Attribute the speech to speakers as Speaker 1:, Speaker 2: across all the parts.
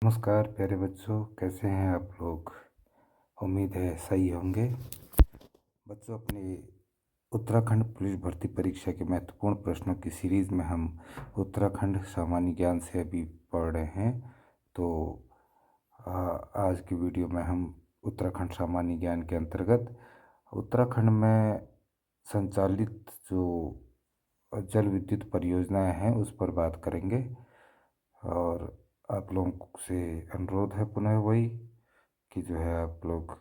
Speaker 1: नमस्कार प्यारे बच्चों, कैसे हैं आप लोग। उम्मीद है सही होंगे। बच्चों, अपने उत्तराखंड पुलिस भर्ती परीक्षा के महत्वपूर्ण प्रश्नों की सीरीज़ में हम उत्तराखंड सामान्य ज्ञान से अभी पढ़ रहे हैं। तो आज की वीडियो में हम उत्तराखंड सामान्य ज्ञान के अंतर्गत उत्तराखंड में संचालित जो जल विद्युत परियोजनाएं हैं उस पर बात करेंगे। और आप लोगों से अनुरोध है पुनः वही कि जो है आप लोग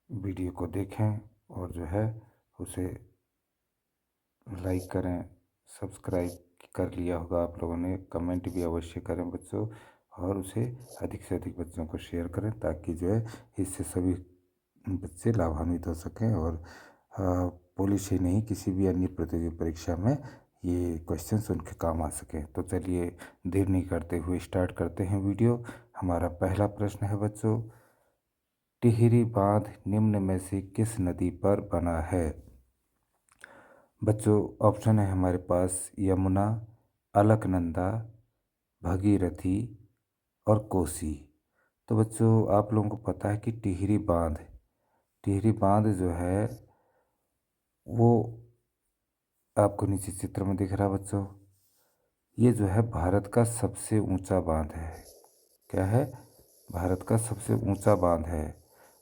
Speaker 1: वीडियो को देखें और जो है उसे लाइक करें। सब्सक्राइब कर लिया होगा आप लोगों ने, कमेंट भी अवश्य करें बच्चों, और उसे अधिक से अधिक बच्चों को शेयर करें ताकि जो है इससे सभी बच्चे लाभान्वित हो सकें और पुलिस ही नहीं किसी भी अन्य प्रतियोगी परीक्षा में ये क्वेश्चंस उनके काम आ सकें। तो चलिए देर नहीं करते हुए स्टार्ट करते हैं वीडियो। हमारा पहला प्रश्न है बच्चों, टिहरी बांध निम्न में से किस नदी पर बना है। बच्चों ऑप्शन है हमारे पास यमुना, अलकनंदा, भगीरथी और कोसी। तो बच्चों आप लोगों को पता है कि टिहरी बांध जो है वो आपको नीचे चित्र में दिख रहा है बच्चों। ये जो है भारत का सबसे ऊंचा बांध है। क्या है? भारत का सबसे ऊंचा बांध है।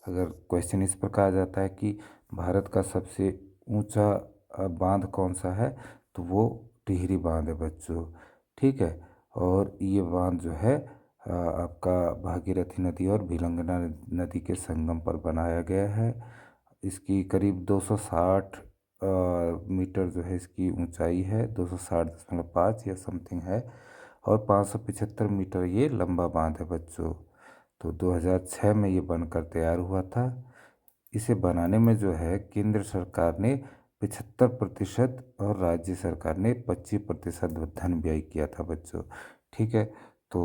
Speaker 1: अगर क्वेश्चन इस प्रकार आ जाता है कि भारत का सबसे ऊंचा बांध कौन सा है, तो वो टिहरी बांध है बच्चों। ठीक है। और ये बांध जो है आपका भागीरथी नदी और भिलंगना नदी के संगम पर बनाया गया है। इसकी करीब 260 मीटर जो है इसकी ऊंचाई है, 260.5 या समथिंग है, और 575 मीटर ये लंबा बांध है बच्चों। तो 2006 में ये बनकर तैयार हुआ था। इसे बनाने में जो है केंद्र सरकार ने 75% और राज्य सरकार ने 25% धन व्यय किया था बच्चों। ठीक है। तो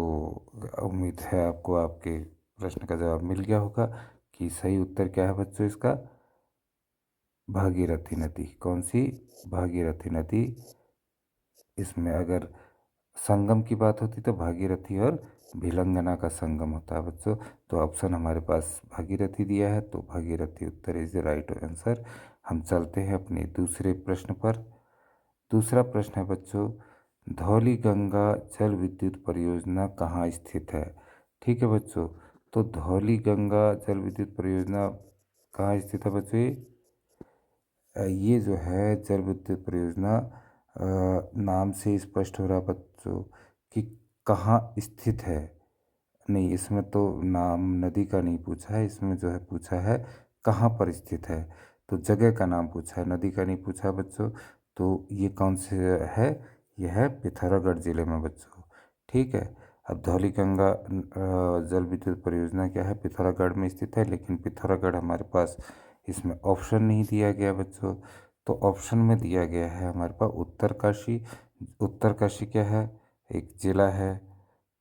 Speaker 1: उम्मीद है आपको आपके प्रश्न का जवाब मिल गया होगा कि सही उत्तर क्या है बच्चों इसका। भागीरथी नदी। कौन सी? भागीरथी नदी। इसमें अगर संगम की बात होती तो भागीरथी और भिलंगना का संगम होता है बच्चों। तो ऑप्शन हमारे पास भागीरथी दिया है, तो भागीरथी उत्तर इज द राइट आंसर। हम चलते हैं अपने दूसरे प्रश्न पर। दूसरा प्रश्न है बच्चों, धौली गंगा जल विद्युत परियोजना कहाँ स्थित है। ठीक है बच्चों। तो धौली गंगा जल विद्युत परियोजना कहाँ स्थित है बच्चों? ये जो है जल विद्युत परियोजना नाम से स्पष्ट हो रहा बच्चों कि कहाँ स्थित है। नहीं, इसमें तो नाम नदी का नहीं पूछा है, इसमें जो है पूछा है कहाँ पर स्थित है। तो जगह का नाम पूछा है, नदी का नहीं पूछा बच्चों। तो ये कौन से है? यह है पिथौरागढ़ जिले में बच्चों। ठीक है। अब धौली गंगा जल विद्युत परियोजना क्या है, पिथौरागढ़ में स्थित है, लेकिन पिथौरागढ़ हमारे पास इसमें ऑप्शन नहीं दिया गया बच्चों। तो ऑप्शन में दिया गया है हमारे पास उत्तरकाशी। उत्तरकाशी क्या है? एक जिला है,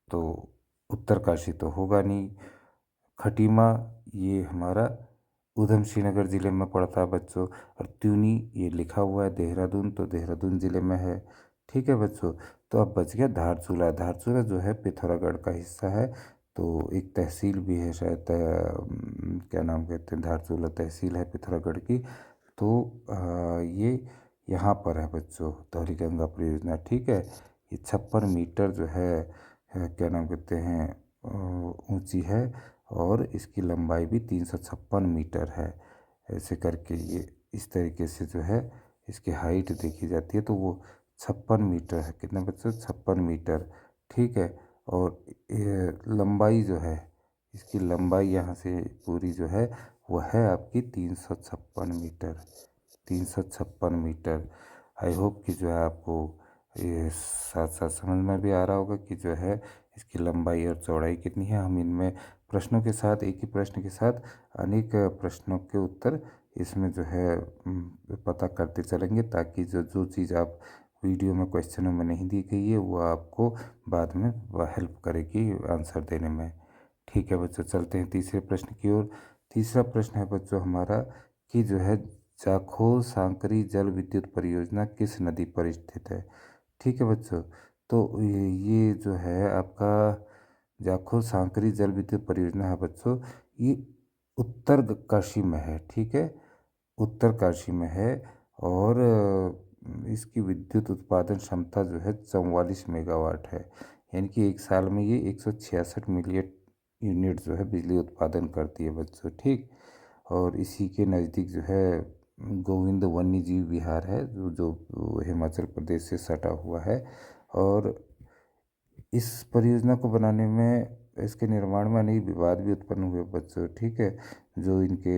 Speaker 1: तो उत्तरकाशी तो होगा नहीं। खटीमा ये हमारा ऊधम सिंह नगर जिले में पड़ता है बच्चों। और त्यूनी ये लिखा हुआ है देहरादून, तो देहरादून जिले में है। ठीक है बच्चों। तो अब बच गया धारचूला। धारचूला जो है पिथौरागढ़ का हिस्सा है, तो एक तहसील भी है शायद, क्या नाम कहते हैं, धारचूला तहसील है पिथौरागढ़ की। तो ये यहाँ पर है बच्चों धौली गंगा परियोजना। ठीक है। ये 56 मीटर जो है क्या नाम कहते हैं ऊंची है, और इसकी लंबाई भी 356 मीटर है। ऐसे करके ये इस तरीके से जो है इसकी हाइट देखी जाती है, तो वो 56 मीटर है। कितने बच्चों? 56 मीटर। ठीक है। और ये लंबाई जो है, इसकी लंबाई यहाँ से पूरी जो है वो है आपकी 356 मीटर। 356 मीटर। आई होप कि जो है आपको ये साथ साथ समझ में भी आ रहा होगा कि जो है इसकी लंबाई और चौड़ाई कितनी है। हम इनमें प्रश्नों के साथ, एक ही प्रश्न के साथ अनेक प्रश्नों के उत्तर इसमें जो है पता करते चलेंगे, ताकि जो जो चीज़ आप वीडियो में क्वेश्चनों में नहीं दी गई है वो आपको बाद में वह हेल्प करेगी आंसर देने में। ठीक है बच्चों, चलते हैं तीसरे प्रश्न की ओर। तीसरा प्रश्न है बच्चों हमारा कि जो है जाखोल सांकरी जल विद्युत परियोजना किस नदी पर स्थित है। ठीक है बच्चों। तो ये जो है आपका जाखोल सांकरी जल विद्युत परियोजना है बच्चों, ये उत्तरकाशी में है। ठीक है, उत्तरकाशी में है। और इसकी विद्युत उत्पादन क्षमता जो है 44 मेगावाट है। यानी कि एक साल में ये 166 मिलियन यूनिट जो है बिजली उत्पादन करती है बच्चों। ठीक, और इसी के नज़दीक जो है गोविंद वन्य जीव विहार है, जो जो हिमाचल प्रदेश से सटा हुआ है। और इस परियोजना को बनाने में, इसके निर्माण में अनेक विवाद भी उत्पन्न हुए बच्चों। ठीक है, जो इनके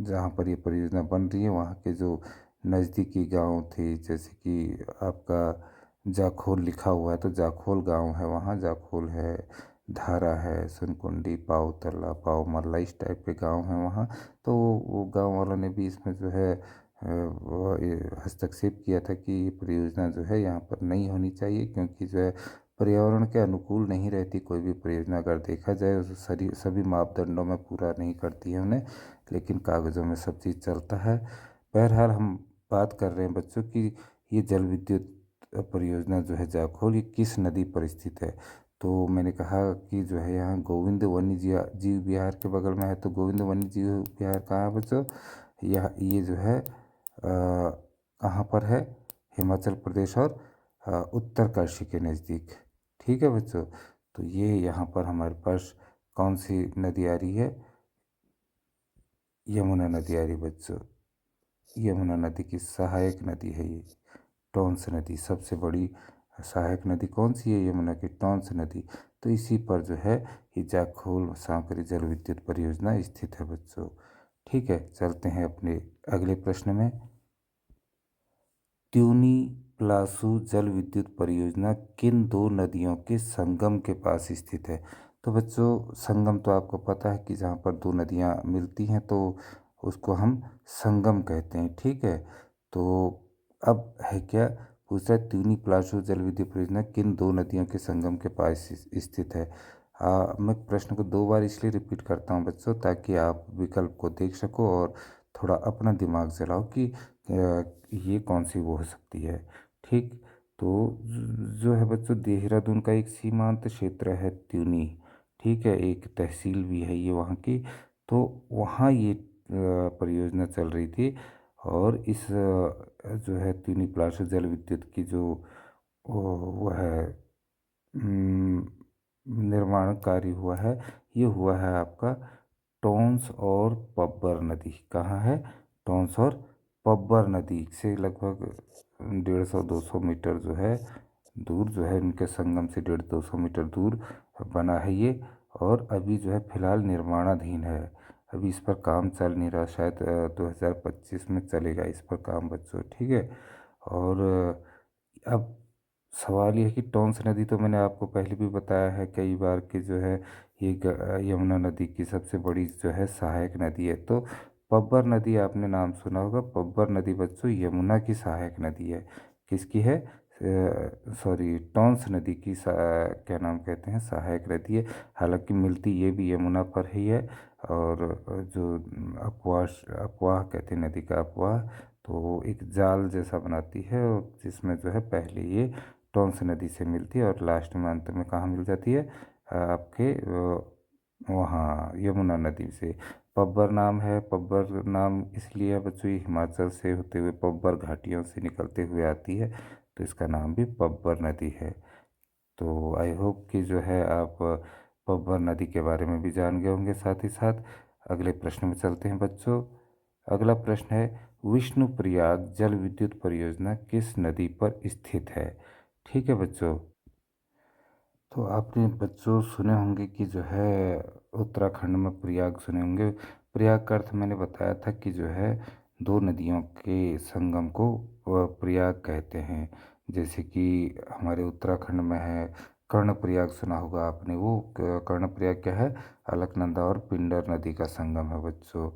Speaker 1: जहाँ पर ये परियोजना बन रही है वहाँ के जो नज़दीकी गांव थे, जैसे कि आपका जाखोल लिखा हुआ है तो जाखोल गांव है वहाँ, जाखोल है, धारा है, सुनकुंडी, पाव तल्ला, पाव मल्ला, इस टाइप के गांव हैं वहाँ। तो वो गांव वालों ने भी इसमें जो है ये हस्तक्षेप किया था कि ये परियोजना जो है यहाँ पर नहीं होनी चाहिए, क्योंकि जो है पर्यावरण के अनुकूल नहीं रहती कोई भी परियोजना। अगर देखा जाए उस सभी मापदंडों में पूरा नहीं करती है उन्हें, लेकिन कागज़ों में सब चीज़ चलता है। बहरहाल हम बात कर रहे हैं बच्चों की ये जल विद्युत परियोजना जो है जाखोल, ये किस नदी पर स्थित है। तो मैंने कहा कि जो है यहाँ गोविंद वन्य जीव विहार के बगल में है। तो गोविंद वन्य जीव विहार कहाँ है बच्चों, यह ये जो है कहाँ पर है, हिमाचल प्रदेश और उत्तरकाशी के नज़दीक। ठीक है बच्चों, तो ये यहाँ पर हमारे पास कौन सी नदी आ रही है, यमुना नदी आ रही बच्चों। यमुना नदी की सहायक नदी है ये, टॉन्स नदी। सबसे बड़ी सहायक नदी कौन सी है, यमुना की टॉन्स नदी। तो इसी पर जो है ये जाखोल सांकरी जल विद्युत परियोजना स्थित है बच्चों। ठीक है, चलते हैं अपने अगले प्रश्न में। त्यूनी प्लासू जल विद्युत परियोजना किन दो नदियों के संगम के पास स्थित है। तो बच्चों संगम तो आपको पता है कि जहाँ पर दो नदियाँ मिलती हैं तो उसको हम संगम कहते हैं। ठीक है, तो अब है क्या, पूछ रहा है त्यूनी प्लासू जल विद्युत परियोजना किन दो नदियों के संगम के पास स्थित है। मैं प्रश्न को दो बार इसलिए रिपीट करता हूँ बच्चों, ताकि आप विकल्प को देख सको और थोड़ा अपना दिमाग चलाओ कि ये कौन सी वो हो सकती है। ठीक, तो जो है बच्चों देहरादून का एक सीमांत क्षेत्र है त्यूनी। ठीक है, एक तहसील भी है ये वहाँ की। तो वहाँ ये परियोजना चल रही थी। और इस जो है त्यूनी प्लासू जल विद्युत की जो वो है निर्माण कार्य हुआ है, ये हुआ है आपका टॉन्स और पब्बर नदी। कहाँ है, टॉन्स और पब्बर नदी से लगभग 150-200 मीटर जो है दूर, जो है इनके संगम से 150-200 मीटर दूर बना है ये। और अभी जो है फिलहाल निर्माणाधीन है, अभी इस पर काम चल नहीं रहा, शायद 2025 में चलेगा इस पर काम बच्चों। ठीक है, और अब सवाल ये है कि टॉन्स नदी तो मैंने आपको पहले भी बताया है कई बार कि जो है ये यमुना नदी की सबसे बड़ी जो है सहायक नदी है। तो पब्बर नदी आपने नाम सुना होगा, पब्बर नदी बच्चों यमुना की सहायक नदी है। किसकी है, सॉरी टॉन्स नदी की क्या नाम कहते हैं, सहायक नदी है। हालांकि मिलती ये भी यमुना पर ही है। और जो अफवाह अफवाह कहते हैं नदी का अफवाह, तो एक जाल जैसा बनाती है और जिसमें जो है पहले ये टॉन्स नदी से मिलती है और लास्ट में अंत में कहाँ मिल जाती है, आपके वहाँ यमुना नदी से। पब्बर नाम है, पब्बर नाम इसलिए है बच्चों, ये हिमाचल से होते हुए पब्बर घाटियों से निकलते हुए आती है, तो इसका नाम भी पब्बर नदी है। तो आई होप कि जो है आप पब्बर नदी के बारे में भी जान गए होंगे। साथ ही साथ अगले प्रश्न में चलते हैं बच्चों। अगला प्रश्न है विष्णुप्रयाग जल विद्युत परियोजना किस नदी पर स्थित है। ठीक है बच्चों, तो आपने बच्चों सुने होंगे कि जो है उत्तराखंड में प्रयाग सुने होंगे। प्रयाग का अर्थ मैंने बताया था कि जो है दो नदियों के संगम को प्रयाग कहते हैं। जैसे कि हमारे उत्तराखंड में है कर्णप्रयाग, सुना होगा आपने। वो कर्णप्रयाग क्या है, अलकनंदा और पिंडर नदी का संगम है बच्चों।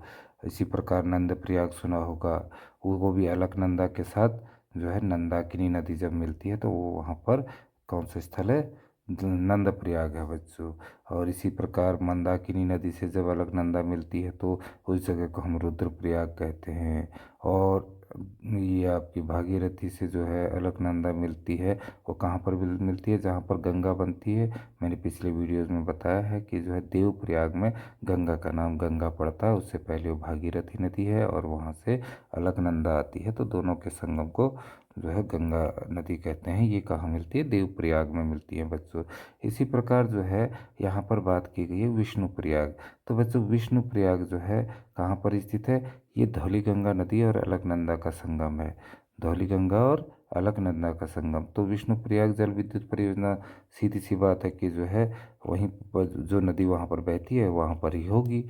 Speaker 1: इसी प्रकार नंद प्रयाग सुना होगा, वो भी अलकनंदा के साथ जो है नंदाकिनी नदी जब मिलती है तो वो वहाँ पर कौन सा स्थल है, नंद प्रयाग है बच्चों। और इसी प्रकार मंदाकिनी नदी से जब अलकनंदा मिलती है तो उस जगह को हम रुद्रप्रयाग कहते हैं। और ये आपकी भागीरथी से जो है अलकनंदा मिलती है, वो कहाँ पर मिलती है? जहाँ पर गंगा बनती है। मैंने पिछले वीडियोज़ में बताया है कि जो है देवप्रयाग में गंगा का नाम गंगा पड़ता है, उससे पहले वो भागीरथी नदी है और वहाँ से अलकनंदा आती है। तो दोनों के संगम को जो है गंगा नदी कहते हैं। ये कहाँ मिलती है? देवप्रयाग में मिलती है बच्चों। इसी प्रकार जो है यहाँ पर बात की गई है विष्णुप्रयाग। तो बच्चों विष्णुप्रयाग जो है कहाँ पर स्थित है? ये धौलीगंगा नदी और अलकनंदा का संगम है। धौलीगंगा और अलकनंदा का संगम। तो विष्णुप्रयाग जल विद्युत परियोजना, सीधी सी बात है कि जो है वहीं पर जो नदी वहाँ पर बहती है वहाँ पर ही होगी,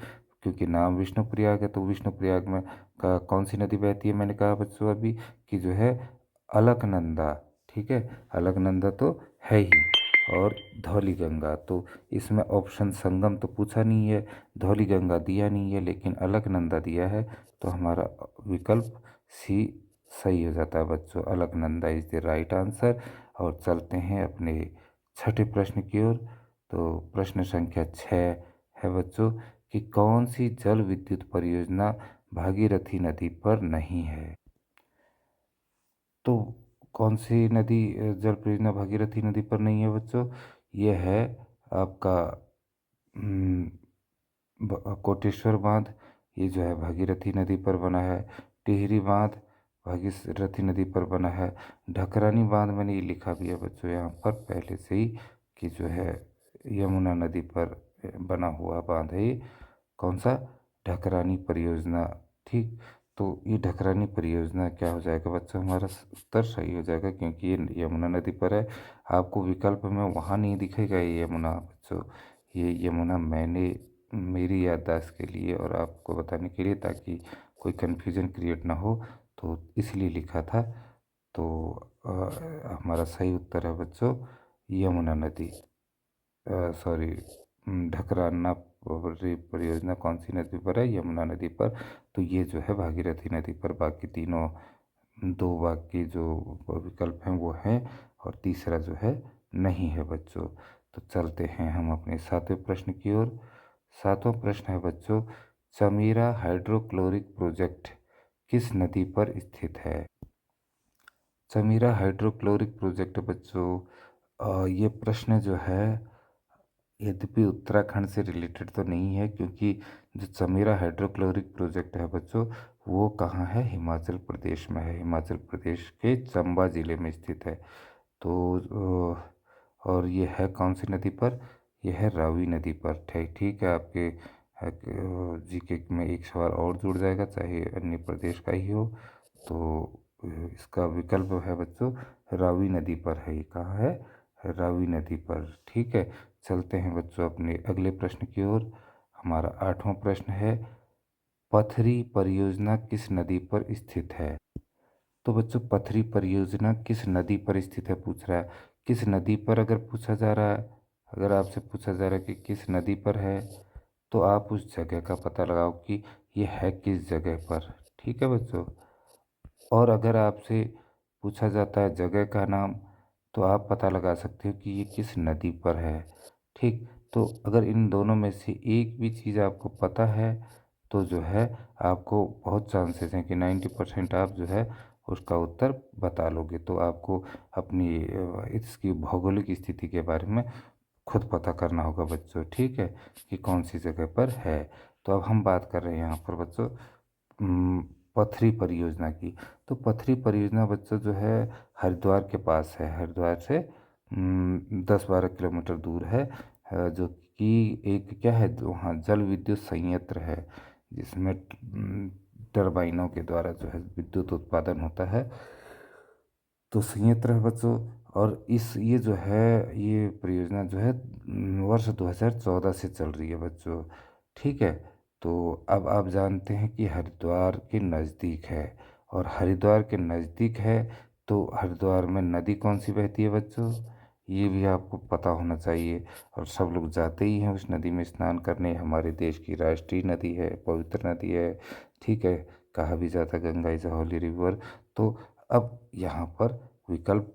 Speaker 1: क्योंकि नाम विष्णुप्रयाग है। तो विष्णुप्रयाग में का कौन सी नदी बहती है? मैंने कहा बच्चों अभी कि जो है अलकनंदा। ठीक है, अलकनंदा तो है ही, और धौलीगंगा। तो इसमें ऑप्शन संगम तो पूछा नहीं है, धौलीगंगा दिया नहीं है, लेकिन अलकनंदा दिया है। तो हमारा विकल्प सी सही हो जाता है बच्चों। Alaknanda is the right answer. और चलते हैं अपने छठे प्रश्न की ओर। तो प्रश्न संख्या 6 है बच्चों कि कौन सी जल विद्युत परियोजना भागीरथी नदी पर नहीं है? तो कौन सी नदी जल परियोजना भागीरथी नदी पर नहीं है बच्चों? ये है आपका कोटेश्वर बांध। ये जो है भागीरथी नदी पर बना है। टिहरी बांध भागीरथी नदी पर बना है। ढकरानी बांध मैंने ये लिखा भी है बच्चों यहाँ पर पहले से ही कि जो है यमुना नदी पर बना हुआ बांध है ये। कौन सा? ढकरानी परियोजना। ठीक, तो ये ढकरानी परियोजना क्या हो जाएगा बच्चों? हमारा उत्तर सही हो जाएगा, क्योंकि ये यमुना नदी पर है। आपको विकल्प में वहाँ नहीं दिखेगा ये यमुना बच्चों। ये यमुना मैंने मेरी याददाश्त के लिए और आपको बताने के लिए, ताकि कोई कन्फ्यूजन क्रिएट ना हो, तो इसलिए लिखा था। तो हमारा सही उत्तर है बच्चों यमुना नदी। सॉरी, ढकराना परियोजना कौन सी नदी पर है? यमुना नदी पर। तो ये जो है भागीरथी नदी पर। बाकी तीनों दो बाकी जो विकल्प हैं वो हैं, और तीसरा जो है नहीं है बच्चों। तो चलते हैं हम अपने सातवें प्रश्न की ओर। सातवां प्रश्न है बच्चों, चमेरा हाइड्रोक्लोरिक प्रोजेक्ट किस नदी पर स्थित है? चमेरा हाइड्रोक्लोरिक प्रोजेक्ट बच्चों, ये प्रश्न जो है यद्यपि उत्तराखंड से रिलेटेड तो नहीं है, क्योंकि जो चमेरा हाइड्रोक्लोरिक प्रोजेक्ट है बच्चों वो कहाँ है? हिमाचल प्रदेश में है। हिमाचल प्रदेश के चंबा ज़िले में स्थित है। तो और ये है कौन सी नदी पर? यह है रावी नदी पर। ठीक ठीक है, आपके जीके में एक सवाल और जुड़ जाएगा, चाहे अन्य प्रदेश का ही हो। तो इसका विकल्प है बच्चों रावी नदी पर है। ये कहाँ है? रावी नदी पर। ठीक है, चलते हैं बच्चों अपने अगले प्रश्न की ओर। हमारा आठवां प्रश्न है, पथरी परियोजना किस नदी पर स्थित है? तो बच्चों पथरी परियोजना किस नदी पर स्थित है पूछ रहा है। किस नदी पर अगर पूछा जा रहा है, अगर आपसे पूछा जा रहा है कि किस नदी पर है, तो आप उस जगह का पता लगाओ कि ये है किस जगह पर। ठीक है बच्चों। और अगर आपसे पूछा जाता है जगह का नाम, तो आप पता लगा सकते हो कि ये किस नदी पर है। ठीक, तो अगर इन दोनों में से एक भी चीज़ आपको पता है, तो जो है आपको बहुत चांसेस हैं कि 90% आप जो है उसका उत्तर बता लोगे। तो आपको अपनी इसकी भौगोलिक स्थिति के बारे में खुद पता करना होगा बच्चों। ठीक है, कि कौन सी जगह पर है। तो अब हम बात कर रहे हैं यहाँ पर बच्चों उम, पथरी परियोजना की। तो पथरी परियोजना बच्चों जो है हरिद्वार के पास है। हरिद्वार से 10-12 किलोमीटर दूर है। जो कि एक क्या है, वहाँ जल विद्युत संयंत्र है, जिसमें टरबाइनों के द्वारा जो है विद्युत उत्पादन होता है। तो संयंत्र है बच्चों। और इस ये जो है ये परियोजना जो है वर्ष 2014 से चल रही है बच्चों। ठीक है, तो अब आप जानते हैं कि हरिद्वार के नज़दीक है, और हरिद्वार के नज़दीक है तो हरिद्वार में नदी कौन सी बहती है बच्चों? ये भी आपको पता होना चाहिए। और सब लोग जाते ही हैं उस नदी में स्नान करने। हमारे देश की राष्ट्रीय नदी है, पवित्र नदी है। ठीक है, कहा भी जाता है Ganga is a Holi river. तो अब यहाँ पर विकल्प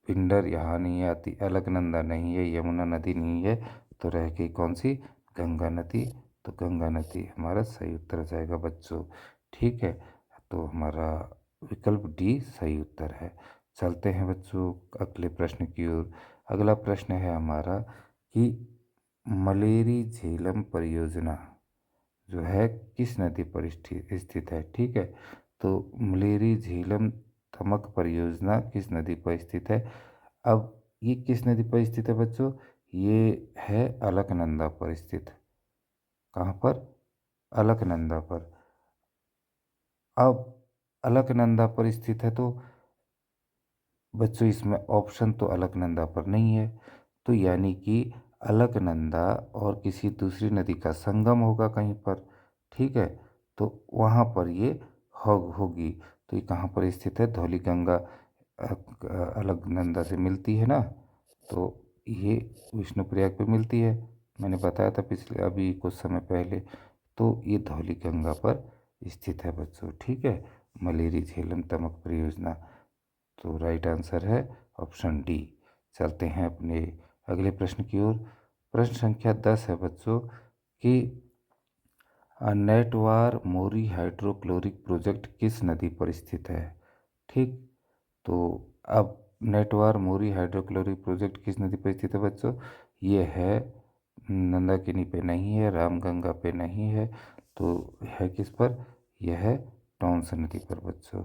Speaker 1: पिंडर यहाँ नहीं आती, अलकनंदा नहीं है, यमुना नदी नहीं है, तो रह गई कौन सी? गंगा नदी। तो गंगा नदी हमारा सही उत्तर हो जाएगा बच्चों। ठीक है, तो हमारा विकल्प डी सही उत्तर है। चलते हैं बच्चों अगले प्रश्न की ओर। अगला प्रश्न है हमारा कि मलेरी झेलम परियोजना जो है किस नदी पर स्थित है। ठीक है, तो मलेरी झेलम तमक परियोजना किस नदी पर स्थित है। अब ये किस नदी पर स्थित है बच्चों, ये है अलकनंदा पर स्थित। कहाँ पर, अलकनंदा पर। अब अलकनंदा पर स्थित है तो बच्चों इसमें ऑप्शन तो अलकनंदा पर नहीं है, तो यानी कि अलकनंदा और किसी दूसरी नदी का संगम होगा कहीं पर। ठीक है, तो वहाँ पर ये होगी। तो ये कहाँ पर स्थित है, धौलीगंगा अलकनंदा से मिलती है ना, तो ये विष्णुप्रयाग पे मिलती है। मैंने बताया था पिछले अभी कुछ समय पहले। तो ये धौलीगंगा पर स्थित है बच्चों। ठीक है, मलेरी झेलम तमक परियोजना। तो राइट आंसर है ऑप्शन डी। चलते हैं अपने अगले प्रश्न की ओर। प्रश्न संख्या 10 है बच्चों कि नेटवार मोरी हाइड्रोक्लोरिक प्रोजेक्ट किस नदी पर स्थित है। ठीक, तो अब नेटवार मोरी हाइड्रोक्लोरिक प्रोजेक्ट किस नदी पर स्थित है बच्चों, ये है नंदाकिनी पे नहीं है, रामगंगा पे नहीं है, तो है किस पर, यह है टॉन्स नदी पर बच्चों।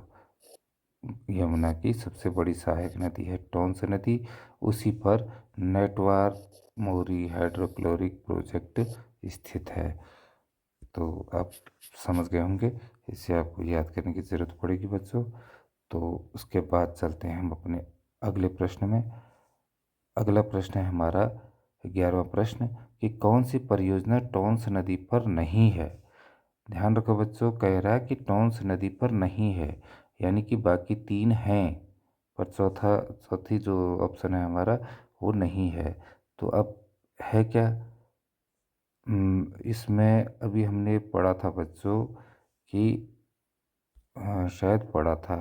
Speaker 1: यमुना की सबसे बड़ी सहायक नदी है टॉन्स नदी, उसी पर नेटवार मोरी हाइड्रोक्लोरिक प्रोजेक्ट स्थित है। तो आप समझ गए होंगे, इसे आपको याद करने की ज़रूरत पड़ेगी बच्चों। तो उसके बाद चलते हैं हम अपने अगले प्रश्न में। अगला प्रश्न है हमारा 11वां प्रश्न कि कौन सी परियोजना टॉन्स नदी पर नहीं है। ध्यान रखो बच्चों, कह रहा है कि टॉन्स नदी पर नहीं है, यानी कि बाकी तीन हैं पर चौथी जो ऑप्शन है हमारा वो नहीं है। तो अब है क्या, इसमें अभी हमने पढ़ा था बच्चों कि शायद पढ़ा था,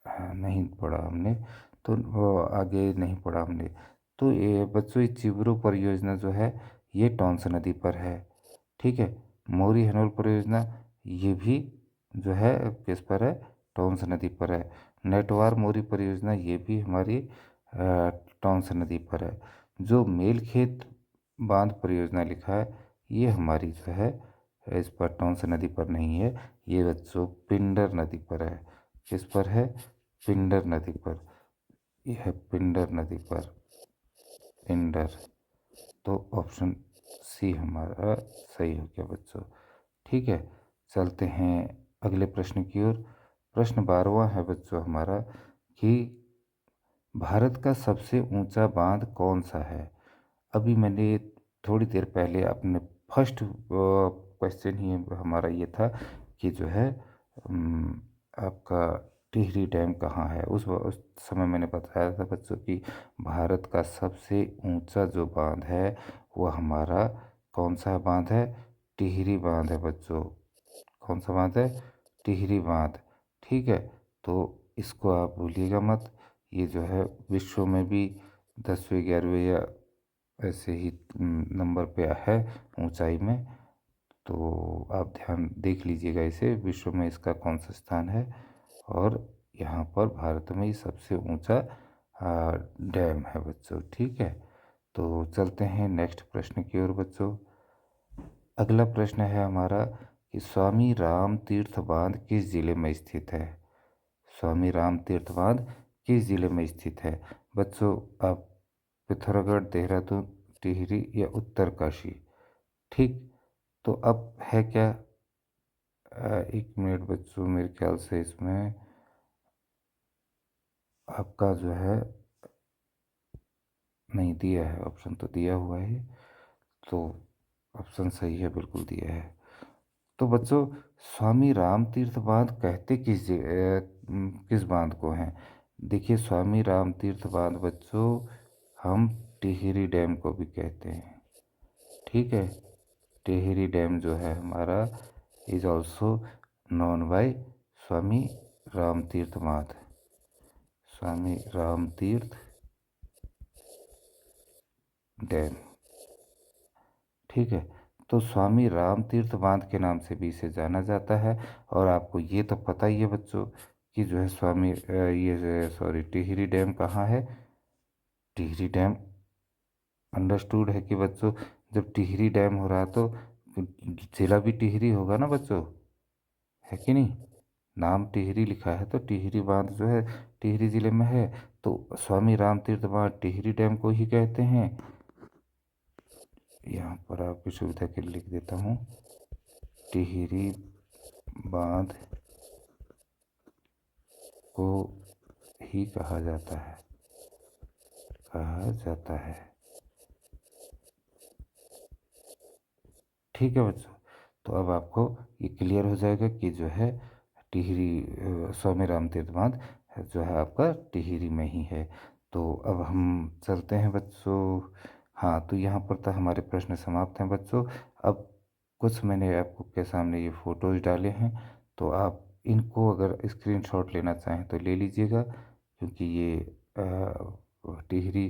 Speaker 1: हाँ, नहीं पढ़ा हमने, तो वो आगे नहीं पढ़ा हमने। तो ये बच्चों ये चिबरू परियोजना जो है ये टॉन्स नदी पर है। ठीक है, मोरी हनोल परियोजना ये भी जो है किस पर है, टॉन्स नदी पर है। नेटवार मोरी परियोजना ये भी हमारी टॉन्स नदी पर है। जो मेलखेत बांध परियोजना लिखा है ये हमारी जो है इस पर टॉन्स नदी पर नहीं है, ये बच्चों पिंडर नदी पर है। किस पर है, पिंडर नदी पर। यह पिंडर नदी पर, पिंडर। तो ऑप्शन सी हमारा सही हो गया बच्चों। ठीक है, चलते हैं अगले प्रश्न की ओर। प्रश्न 12वां है बच्चों हमारा कि भारत का सबसे ऊंचा बांध कौन सा है। अभी मैंने थोड़ी देर पहले अपने फर्स्ट क्वेश्चन ही हमारा ये था कि जो है आपका टिहरी डैम कहाँ है। उस समय मैंने बताया था बच्चों कि भारत का सबसे ऊंचा जो बांध है वो हमारा कौन सा बांध है, टिहरी बांध है बच्चों। कौन सा बांध है, टिहरी बांध। ठीक है, तो इसको आप भूलिएगा मत। ये जो है विश्व में भी 10वें 11वें या ऐसे ही नंबर पे है ऊंचाई में। तो आप ध्यान देख लीजिएगा इसे, विश्व में इसका कौन सा स्थान है। और यहाँ पर भारत में ही सबसे ऊंचा डैम है बच्चों। ठीक है, तो चलते हैं नेक्स्ट प्रश्न की ओर बच्चों। अगला प्रश्न है हमारा कि स्वामी राम तीर्थ बांध किस जिले में स्थित है। स्वामी राम तीर्थ बांध किस जिले में स्थित है बच्चों। आप पिथौरागढ़, देहरादून, टिहरी या उत्तरकाशी। ठीक, तो अब है क्या, एक मिनट बच्चों, मेरे ख्याल से इसमें आपका जो है नहीं दिया है, ऑप्शन तो दिया हुआ है, तो ऑप्शन सही है, बिल्कुल दिया है। तो बच्चों स्वामी राम तीर्थ बांध कहते किस बांध को हैं। देखिए स्वामी राम तीर्थ बांध बच्चों हम टिहरी डैम को भी कहते हैं। ठीक है, टिहरी डैम जो है हमारा इज ऑल्सो नोन बाय स्वामी राम तीर्थ बांध, स्वामी राम तीर्थ डैम। ठीक है, तो स्वामी राम तीर्थ बांध के नाम से भी इसे जाना जाता है। और आपको ये तो पता ही है बच्चों कि जो है ये सॉरी टिहरी डैम कहाँ है। टिहरी डैम अंडरस्टूड है कि बच्चों जब टिहरी डैम हो रहा तो जिला भी टिहरी होगा ना बच्चों, है कि नहीं। नाम टिहरी लिखा है तो टिहरी बांध जो है टिहरी जिले में है। तो स्वामी राम तीर्थ बांध टिहरी डैम को ही कहते हैं। यहाँ पर आपकी सुविधा के लिए लिख देता हूँ, टिहरी बांध को ही कहा जाता है, कहा जाता है। ठीक है बच्चों, तो अब आपको ये क्लियर हो जाएगा कि जो है टिहरी स्वामी राम तीर्थ बांध जो है आपका टिहरी में ही है। तो अब हम चलते हैं बच्चों। हाँ, तो यहाँ पर तो हमारे प्रश्न समाप्त हैं बच्चों। अब कुछ मैंने आपको के सामने ये फ़ोटोज़ डाले हैं, तो आप इनको अगर स्क्रीनशॉट लेना चाहें तो ले लीजिएगा, क्योंकि ये टिहरी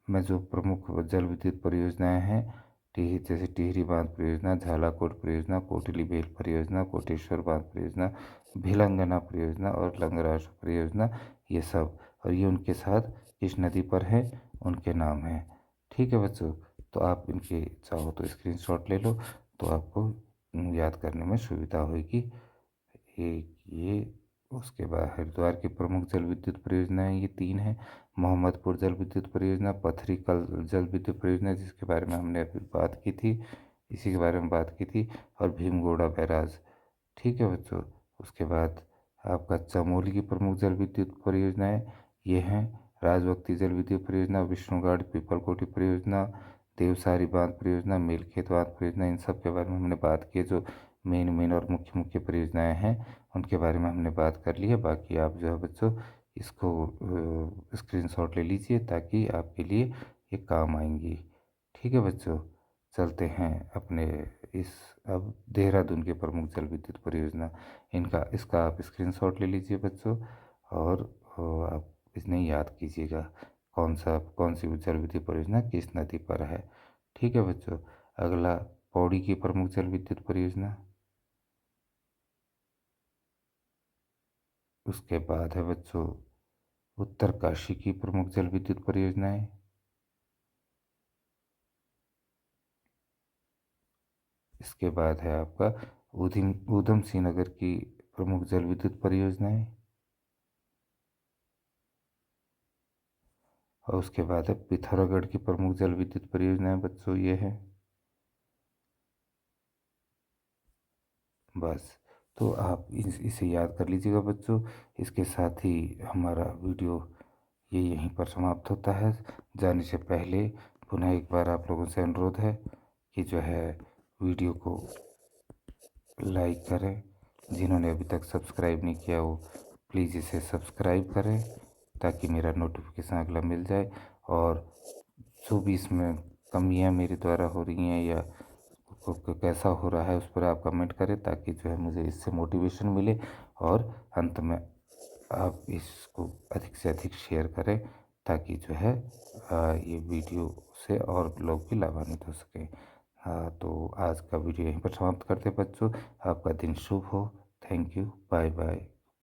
Speaker 1: में जो प्रमुख जल विद्युत परियोजनाएं हैं, जैसे टिहरी बांध परियोजना, झालाकोट परियोजना, कोटली बेल परियोजना, कोटेश्वर बांध परियोजना, भिलंगना परियोजना और लंगराश परियोजना, ये सब, और ये उनके साथ किस नदी पर है उनके नाम हैं। ठीक है बच्चों, तो आप इनके चाहो तो स्क्रीनशॉट ले लो, तो आपको याद करने में सुविधा होगी। ये उसके बाद हरिद्वार की प्रमुख जल विद्युत परियोजनाएं ये 3 हैं। मोहम्मदपुर जल विद्युत परियोजना, पथरी कल जल विद्युत परियोजना जिसके बारे में हमने अभी बात की थी, इसी के बारे में बात की थी, और भीमगोड़ा बैराज। ठीक है बच्चों, उसके बाद आपका चमोली की प्रमुख जल विद्युत परियोजनाएं ये हैं, राजवक्ती जल विद्युत परियोजना, विष्णुगढ़ पीपलकोटी परियोजना, देवसारी बांध परियोजना, मेलखेत बांध परियोजना, इन सब के बारे में हमने बात की है। जो मेन और मुख्य मुख्य परियोजनाएं हैं उनके बारे में हमने बात कर ली है। बाकी आप जो है बच्चों इसको स्क्रीनशॉट ले लीजिए ताकि आपके लिए ये काम आएंगी। ठीक है बच्चों, चलते हैं अपने इस अब देहरादून के प्रमुख जल विद्युत परियोजना, इनका इसका आप स्क्रीनशॉट ले लीजिए बच्चों, और आप इन्हें याद कीजिएगा कौन सी जल विद्युत परियोजना किस नदी पर है। ठीक है बच्चों, अगला पौड़ी की प्रमुख जल विद्युत परियोजना, उसके बाद है बच्चों उत्तरकाशी की प्रमुख जल विद्युत परियोजनाएं, इसके बाद है आपका ऊधम सिंह नगर की प्रमुख जल विद्युत परियोजनाएं, और उसके बाद है पिथौरागढ़ की प्रमुख जल विद्युत परियोजनाएं बच्चों ये है। बस, तो आप इसे याद कर लीजिएगा बच्चों। इसके साथ ही हमारा वीडियो ये यहीं पर समाप्त होता है। जाने से पहले पुनः एक बार आप लोगों से अनुरोध है कि जो है वीडियो को लाइक करें, जिन्होंने अभी तक सब्सक्राइब नहीं किया वो प्लीज़ इसे सब्सक्राइब करें ताकि मेरा नोटिफिकेशन अगला मिल जाए। और जो भी इसमें कमियां मेरे द्वारा हो रही हैं या कैसा हो रहा है उस पर आप कमेंट करें ताकि जो है मुझे इससे मोटिवेशन मिले, और अंत में आप इसको अधिक से अधिक शेयर करें ताकि जो है ये वीडियो से और लोग भी लाभान्वित हो सकें। हाँ, तो आज का वीडियो यहीं पर समाप्त करते हैं बच्चों। आपका दिन शुभ हो। Thank you, bye bye.